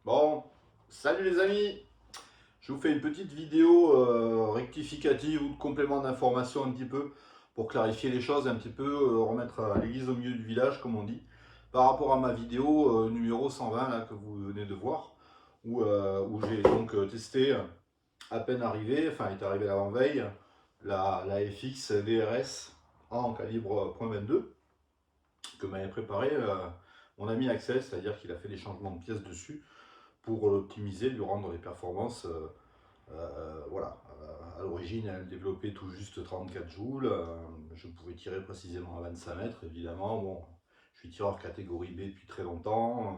Bon, salut les amis. Je vous fais une petite vidéo rectificative ou de complément d'information un petit peu pour clarifier les choses, un petit peu remettre l'église au milieu du village comme on dit, par rapport à ma vidéo numéro 120 là, que vous venez de voir, où j'ai donc testé à peine arrivé, enfin il est arrivé l'avant-veille, la FX DRS en calibre .22 que m'avait préparé mon ami Axel, c'est-à-dire qu'il a fait des changements de pièces dessus pour l'optimiser, lui rendre les performances. Voilà. À l'origine, elle développait tout juste 34 joules. Je pouvais tirer précisément à 25 mètres, évidemment. Bon, je suis tireur catégorie B depuis très longtemps.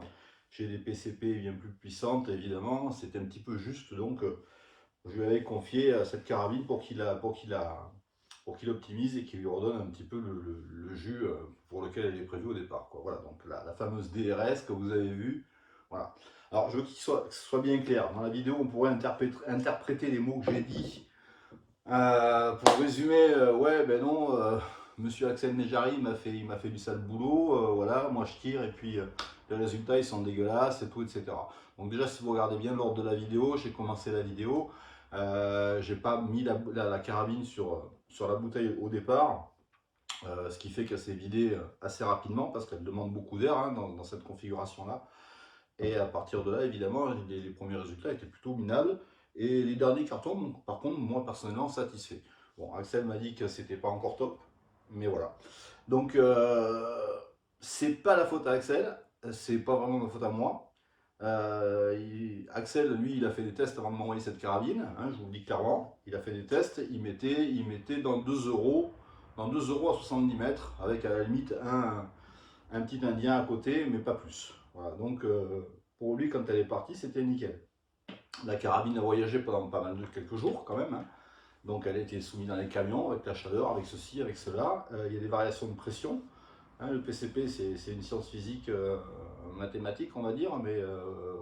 J'ai des PCP bien plus puissantes, évidemment. C'était un petit peu juste, donc je lui avais confié cette carabine pour qu'il optimise et qu'il lui redonne un petit peu le jus pour lequel elle est prévue au départ, quoi. Voilà, donc la fameuse DRS que vous avez vue. Voilà. Alors, je veux que ce soit bien clair. Dans la vidéo, on pourrait interpréter les mots que j'ai dit. Pour résumer, ouais, ben non, monsieur Axel Nejari il m'a fait du sale boulot. Voilà, moi je tire et puis les résultats ils sont dégueulasses et tout, etc. Donc, déjà, si vous regardez bien l'ordre de la vidéo, j'ai commencé la vidéo. J'ai pas mis la carabine sur la bouteille au départ. Ce qui fait qu'elle s'est vidée assez rapidement parce qu'elle demande beaucoup d'air hein, dans cette configuration là. Et à partir de là, évidemment, les premiers résultats étaient plutôt minables. Et les derniers cartons, par contre, moi personnellement, satisfait. Bon, Axel m'a dit que c'était pas encore top, mais voilà. Donc, c'est pas la faute à Axel, c'est pas vraiment ma faute à moi. Axel, lui, il a fait des tests avant de m'envoyer cette carabine, hein, je vous le dis clairement. Il a fait des tests, il mettait dans 2 euros à 70 mètres, avec à la limite un petit indien à côté, mais pas plus. Voilà, donc pour lui, quand elle est partie, c'était nickel. La carabine a voyagé pendant pas mal de quelques jours quand même. Hein. Donc elle a été soumise dans les camions avec la chaleur, avec ceci, avec cela. Il y a des variations de pression. Hein, le PCP, c'est une science physique mathématique, on va dire, mais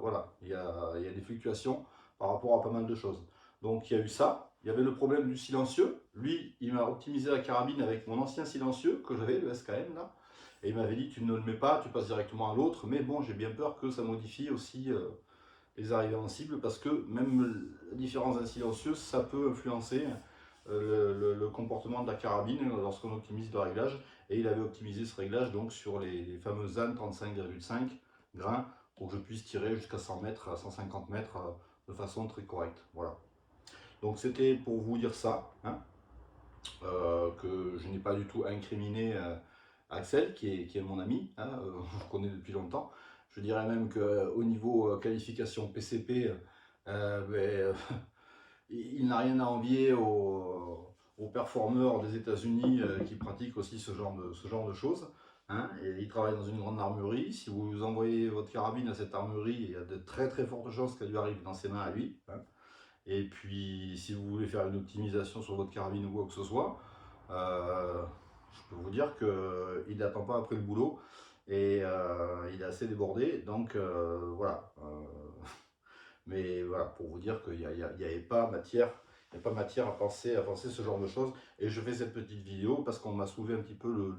voilà, il y a des fluctuations par rapport à pas mal de choses. Donc il y a eu ça. Il y avait le problème du silencieux. Lui, il m'a optimisé la carabine avec mon ancien silencieux que j'avais, le SKM là. Et il m'avait dit tu ne le mets pas, tu passes directement à l'autre. Mais bon, j'ai bien peur que ça modifie aussi les arrivées en cible parce que même la différence d'un silencieux, ça peut influencer le comportement de la carabine lorsqu'on optimise le réglage. Et il avait optimisé ce réglage donc sur les fameuses ânes 35,5 grains pour que je puisse tirer jusqu'à 100 mètres, à 150 mètres de façon très correcte. Voilà. Donc c'était pour vous dire ça, hein, que je n'ai pas du tout incriminé Axel, qui est mon ami, hein, je le connais depuis longtemps. Je dirais même qu'au niveau qualification PCP, ben, il n'a rien à envier aux performeurs des États-Unis qui pratiquent aussi ce genre de choses. Hein, et il travaille dans une grande armurerie. Si vous envoyez votre carabine à cette armurerie, il y a de très très fortes chances qu'elle lui arrive dans ses mains à lui. Hein. Et puis, si vous voulez faire une optimisation sur votre carabine ou quoi que ce soit, je peux vous dire qu'il n'attend pas après le boulot et il est assez débordé. Donc, voilà. Mais voilà, pour vous dire qu'il n'y avait pas matière. Il n'y a pas matière à penser ce genre de choses. Et je fais cette petite vidéo parce qu'on m'a soulevé un petit peu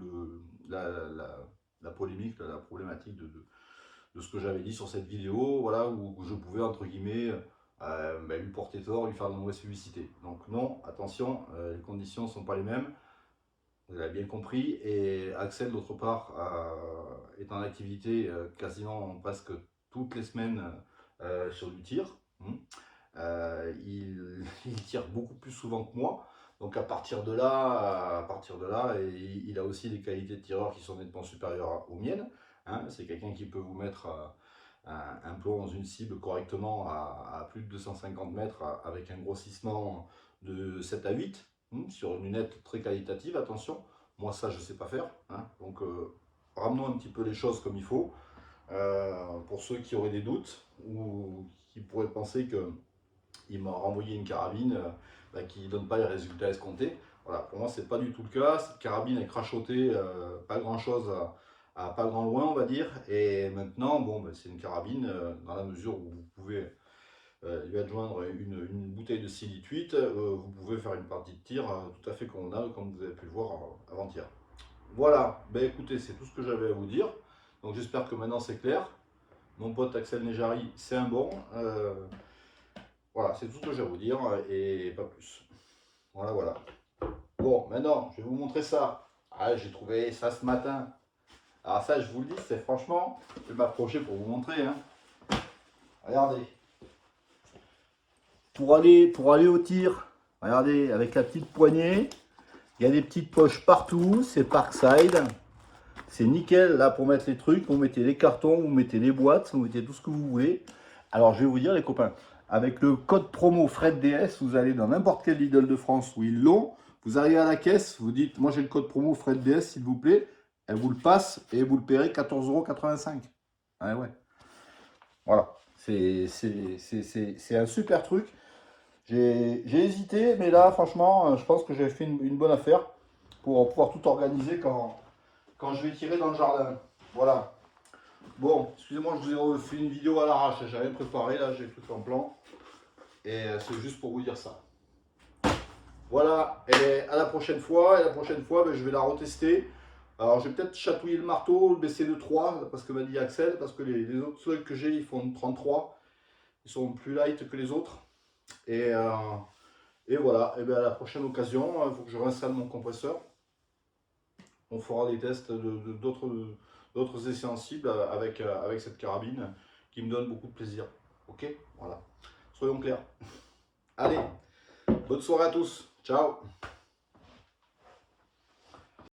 la polémique, la problématique de ce que j'avais dit sur cette vidéo, voilà, où je pouvais, entre guillemets, lui porter tort, lui faire de la mauvaise publicité. Donc non, attention, les conditions ne sont pas les mêmes, vous l'avez bien compris, et Axel, d'autre part, est en activité quasiment presque toutes les semaines sur du tir. Il tire beaucoup plus souvent que moi, donc à partir de là, il a aussi des qualités de tireur qui sont nettement supérieures aux miennes. Hein. C'est quelqu'un qui peut vous mettre un plomb dans une cible correctement à plus de 250 mètres avec un grossissement de 7 à 8 sur une lunette très qualitative, attention. Moi ça je sais pas faire. Hein. Donc ramenons un petit peu les choses comme il faut. Pour ceux qui auraient des doutes ou qui pourraient penser qu'il m'a renvoyé une carabine qui ne donne pas les résultats escomptés. Voilà, pour moi, c'est pas du tout le cas. Cette carabine est crachotée, pas grand chose à pas grand loin, on va dire. Et maintenant, bon, c'est une carabine dans la mesure où vous pouvez lui adjoindre une bouteille de 6 litres 8, vous pouvez faire une partie de tir tout à fait convenable, comme vous avez pu le voir avant-hier. Voilà, ben écoutez, c'est tout ce que j'avais à vous dire. Donc j'espère que maintenant c'est clair. mon pote Axel Nejari, c'est un bon. Voilà, c'est tout ce que j'ai à vous dire et pas plus. Voilà, voilà. Bon, maintenant, je vais vous montrer ça. Ah, j'ai trouvé ça ce matin. Alors ça, je vous le dis, c'est franchement, je vais m'approcher pour vous montrer. Hein. Regardez. Pour aller au tir, regardez, avec la petite poignée, il y a des petites poches partout, c'est Parkside. C'est nickel là pour mettre les trucs, vous mettez les cartons, vous mettez les boîtes, vous mettez tout ce que vous voulez. Alors je vais vous dire les copains, avec le code promo FredDS, vous allez dans n'importe quel Lidl de France où ils l'ont, vous arrivez à la caisse, vous dites moi j'ai le code promo FredDS s'il vous plaît, elle vous le passe et vous le paierez 14,85 €. Ouais ouais. Voilà, c'est un super truc. J'ai hésité, mais là franchement, je pense que j'ai fait une bonne affaire pour pouvoir tout organiser quand je vais tirer dans le jardin. Voilà. Bon, excusez-moi, je vous ai fait une vidéo à l'arrache, j'ai rien préparé, là j'ai tout en plan. Et c'est juste pour vous dire ça. Voilà, et à la prochaine fois, ben, je vais la retester. Alors je vais peut-être chatouiller le marteau, le baisser de 3, parce que m'a dit Axel, parce que les autres trucs que j'ai, ils font 33. Ils sont plus light que les autres. Et voilà, et bien à la prochaine occasion, il faut que je réinstalle mon compresseur. On fera des tests d'autres essais sensibles avec cette carabine qui me donne beaucoup de plaisir. Ok. Voilà. Soyons clairs. Allez, bonne soirée à tous. Ciao.